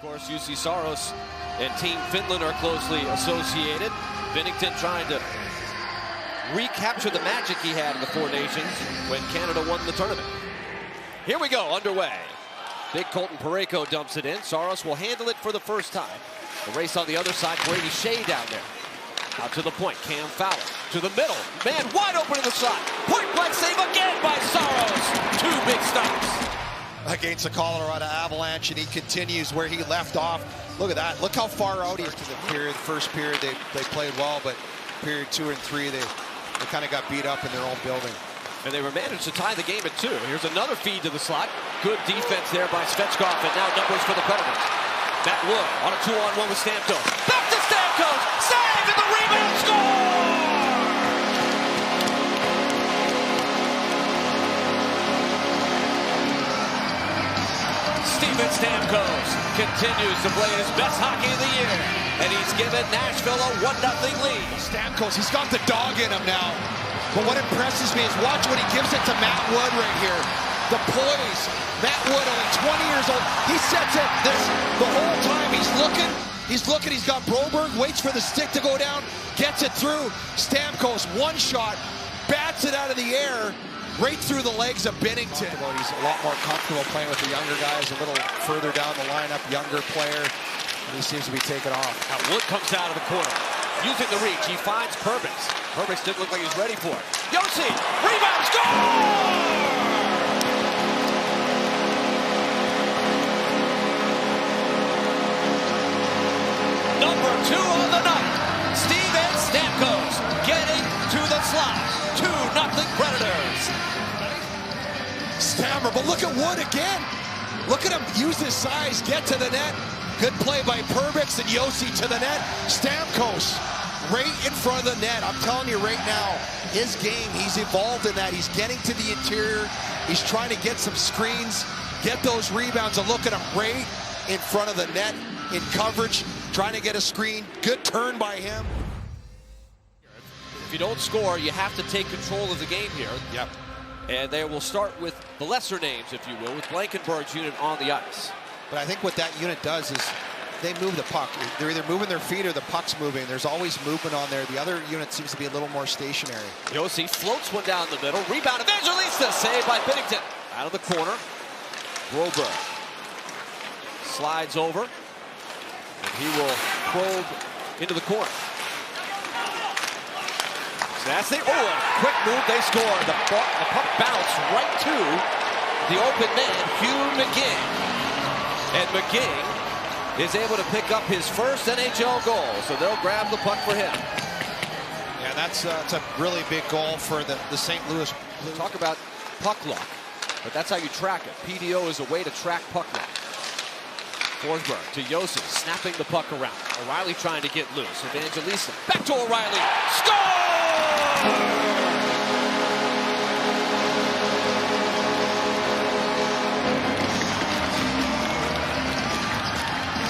course, UC Saros and Team Finland are closely associated. Binnington trying to recapture the magic he had in the Four Nations when Canada won the tournament. Here we go, underway. Big Colton Parayko dumps it in. Saros will handle it for the first time. The race on the other side, Brady Shea down there. Out to the point, Cam Fowler. To the middle, man wide open in the slot. Point blank save again by Saros. Two big stops. Against the Colorado Avalanche, and he continues where he left off. Look at that. Look how far out he is to the period. The first period, they played well, but period 2 and 3, they kind of got beat up in their own building. And they were managed to tie the game at 2. Here's another feed to the slot. Good defense there by Svechkov, and now numbers for the Predators. Matt Wood on a 2-on-1 with Stamkos. Back to Stamkos! Save and the rebound score! Steven Stamkos continues to play his best hockey of the year, and he's given Nashville a 1-0 lead. Stamkos, he's got the dog in him now. But what impresses me is watch when he gives it to Matt Wood right here. The poise. Matt Wood, only 20 years old. He sets it the whole time. He's looking. He's got Broberg, waits for the stick to go down, gets it through. Stamkos, one shot, bats it out of the air, right through the legs of Binnington. He's a lot more comfortable playing with the younger guys, a little further down the lineup, younger player, and he seems to be taken off. Now Wood comes out of the corner, using the reach. He finds Perbix. Perbix didn't look like he's ready for it. Josi, rebound, score! Number 2 on the night, Steven Stamkos getting to the slot. 2-0 Predators. Stammer, but look at Wood again. Look at him use his size, get to the net. Good play by Perbix and Josi to the net. Stamkos right in front of the net. I'm telling you right now, his game, he's evolved in that. He's getting to the interior. He's trying to get some screens, get those rebounds, and look at him right in front of the net in coverage, trying to get a screen. Good turn by him. If you don't score, you have to take control of the game here. Yep. And they will start with the lesser names, if you will, with Blankenburg's unit on the ice. But I think what that unit does is they move the puck. They're either moving their feet or the puck's moving. There's always movement on there. The other unit seems to be a little more stationary. Josi floats one down the middle. Rebound, Evangelista, saved by Binnington. Out of the corner, Broberg slides over, and he will probe into the corner. That's the quick move, they score. The puck bounced right to the open man, Hugh McGinn. And McGinn is able to pick up his first NHL goal, so they'll grab the puck for him. Yeah, that's a really big goal for the St. Louis. Talk about puck luck, but that's how you track it. PDO is a way to track puck luck. Forsberg to Josi, snapping the puck around. O'Reilly trying to get loose. Evangelista, back to O'Reilly. Score!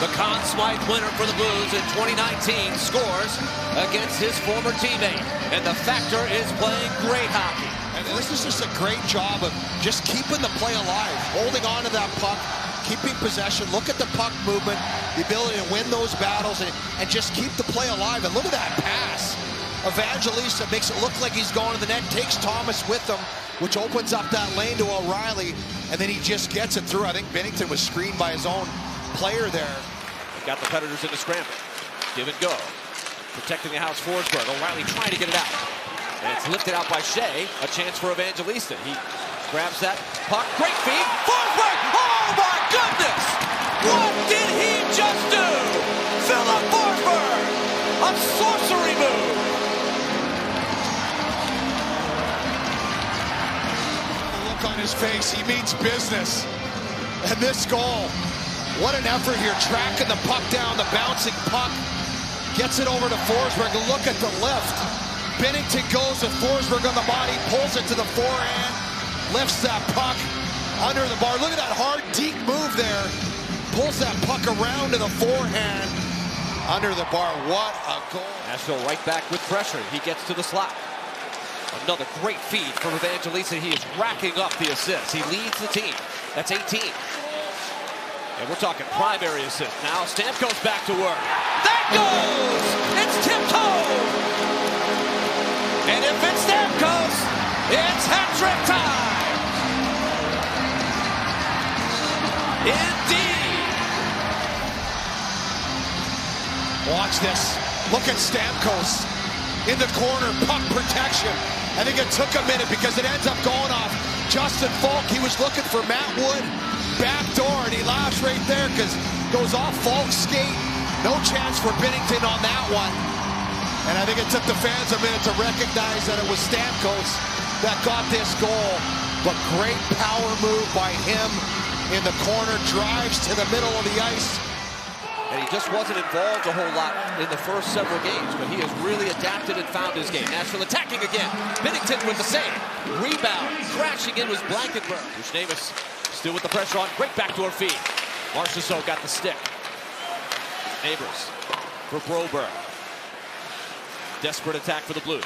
The Conn Smythe winner for the Blues in 2019 scores against his former teammate. And the Factor is playing great hockey. And this is just a great job of just keeping the play alive, holding on to that puck, keeping possession. Look at the puck movement, the ability to win those battles, and just keep the play alive. And look at that pass. Evangelista makes it look like he's going to the net, takes Thomas with him, which opens up that lane to O'Reilly, and then he just gets it through. I think Binnington was screened by his own player there. Got the Predators in the scramble. Give and go. Protecting the house, Forsberg. O'Reilly trying to get it out. And it's lifted out by Shea. A chance for Evangelista. He grabs that puck. Great feed. Forsberg! Oh my goodness! What did he just do? Philip Forsberg! A sorcery move! The look on his face, he means business. And this goal, what an effort here, tracking the puck down, the bouncing puck, gets it over to Forsberg. Look at the lift. Binnington goes with Forsberg on the body, pulls it to the forehand, lifts that puck under the bar. Look at that hard, deep move there. Pulls that puck around to the forehand, under the bar. What a goal. Nashville right back with pressure. He gets to the slot. Another great feed from Evangelista. He is racking up the assists. He leads the team. That's 18. And we're talking primary assist. Now Stamkos back to work. That goes! It's tipped-toed! And if it's Stamkos, it's hat-trick time! Indeed! Watch this. Look at Stamkos in the corner, puck protection. I think it took a minute because it ends up going off Justin Falk. He was looking for Matt Wood. Back door, and he laughs right there because goes off Falk's skate. No chance for Binnington on that one. And I think it took the fans a minute to recognize that it was Stamkos that got this goal. But great power move by him in the corner, drives to the middle of the ice. And he just wasn't involved a whole lot in the first several games, but he has really adapted and found his game. Nashville attacking again. Binnington with the save. Rebound. Crashing in was Blankenburg. Bushnavis still with the pressure on. Great backdoor feed. Marchessault got the stick. Neighbors for Broberg. Desperate attack for the Blues.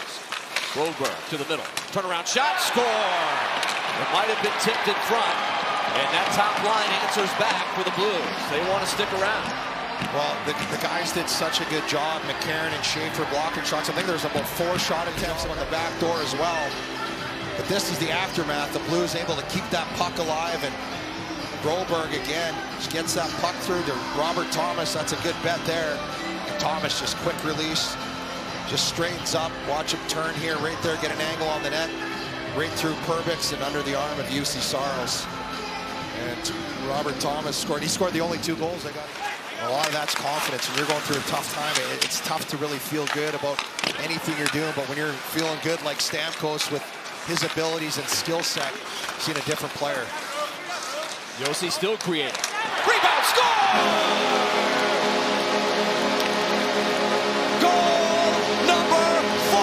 Broberg to the middle. Turnaround shot. Score! It might have been tipped in front. And that top line answers back for the Blues. They want to stick around. Well, the guys did such a good job. McCarron and Schaefer blocking shots. I think there's about 4 shot attempts on the back door as well. But this is the aftermath. The Blues able to keep that puck alive, and Broberg again just gets that puck through to Robert Thomas. That's a good bet there. And Thomas just quick release, just straightens up. Watch him turn here, right there, get an angle on the net, right through Perbix and under the arm of UC Saros. And Robert Thomas scored. He scored the only 2 goals they got. A lot of that's confidence. When you're going through a tough time, it's tough to really feel good about anything you're doing. But when you're feeling good like Stamkos with his abilities and skill set, seeing a different player. Josi still creating. Rebound, score! Goal number 4.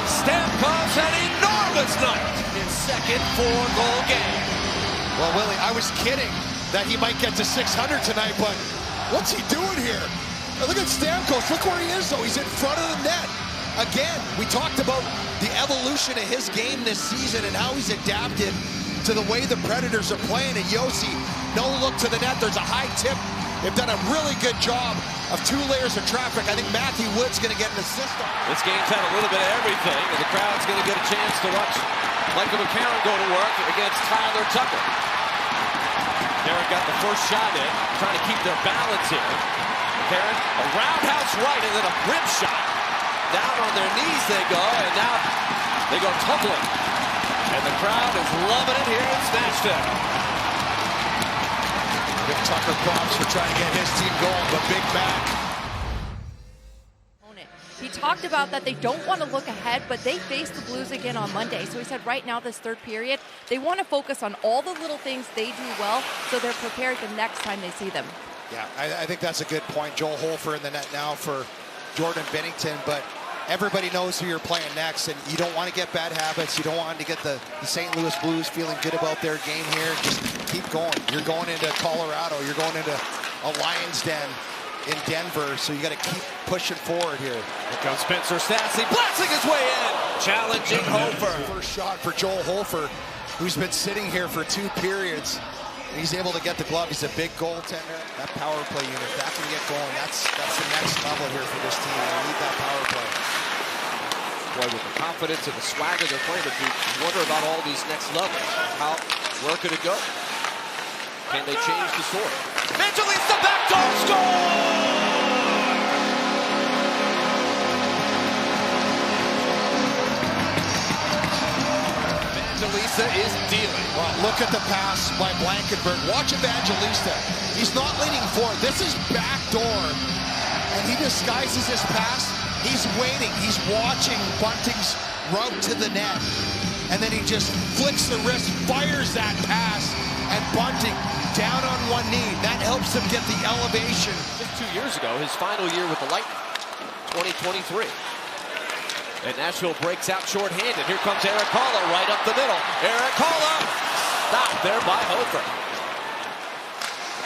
Stamkos had an enormous night. His second 4-goal game. Well, Willie, I was kidding that he might get to 600 tonight, but what's he doing here? Look at Stamkos. Look where he is, though. He's in front of the net. Again, we talked about the evolution of his game this season and how he's adapted to the way the Predators are playing. And Josi, no look to the net. There's a high tip. They've done a really good job of 2 layers of traffic. I think Matthew Wood's going to get an assist. This game's had a little bit of everything, and the crowd's going to get a chance to watch Michael McCarron go to work against Tyler Tucker. McCarron got the first shot in, trying to keep their balance here. McCarron, a roundhouse right, and then a rip shot. Down on their knees they go, and now they go tumbling. And the crowd is loving it here in Nashville. Give Tucker props for trying to get his team going, but big back. He talked about that they don't want to look ahead, but they face the Blues again on Monday. So he said right now, this third period, they want to focus on all the little things they do well so they're prepared the next time they see them. Yeah, I think that's a good point. Joel Hofer in the net now for Jordan Binnington, but everybody knows who you're playing next, and you don't want to get bad habits. You don't want to get the St. Louis Blues feeling good about their game here. Just keep going. You're going into Colorado. You're going into a Lions Den in Denver, so you got to keep pushing forward here. Here comes Spencer Stastny, blasting his way in, challenging Hofer. First shot for Joel Hofer, who's been sitting here for 2 periods. He's able to get the glove. He's a big goaltender. That power play unit, that can get going. That's the next level here for this team. They need that power play. Boy, with the confidence and the swagger they're playing, you wonder about all these next levels. Where could it go? Can they change the story? Evangelista backdoor score! Evangelista is dealing. Well, look at the pass by Blankenburg. Watch Evangelista. He's not leaning forward. This is backdoor, and he disguises his pass. He's waiting. He's watching Bunting's route to the net, and then he just flicks the wrist, fires that pass, and Bunting down on one knee. That helps him get the elevation. Just 2 years ago, his final year with the Lightning, 2023. And Nashville breaks out shorthanded. Here comes Eric Haula right up the middle. Eric Haula stopped there by Hofer.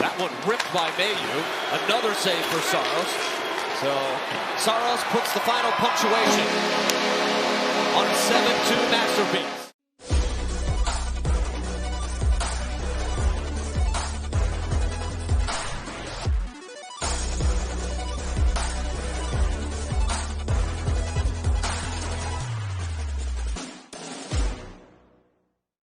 That one ripped by Mayu. Another save for Saros. So Saros puts the final punctuation on a 7-2 masterpiece.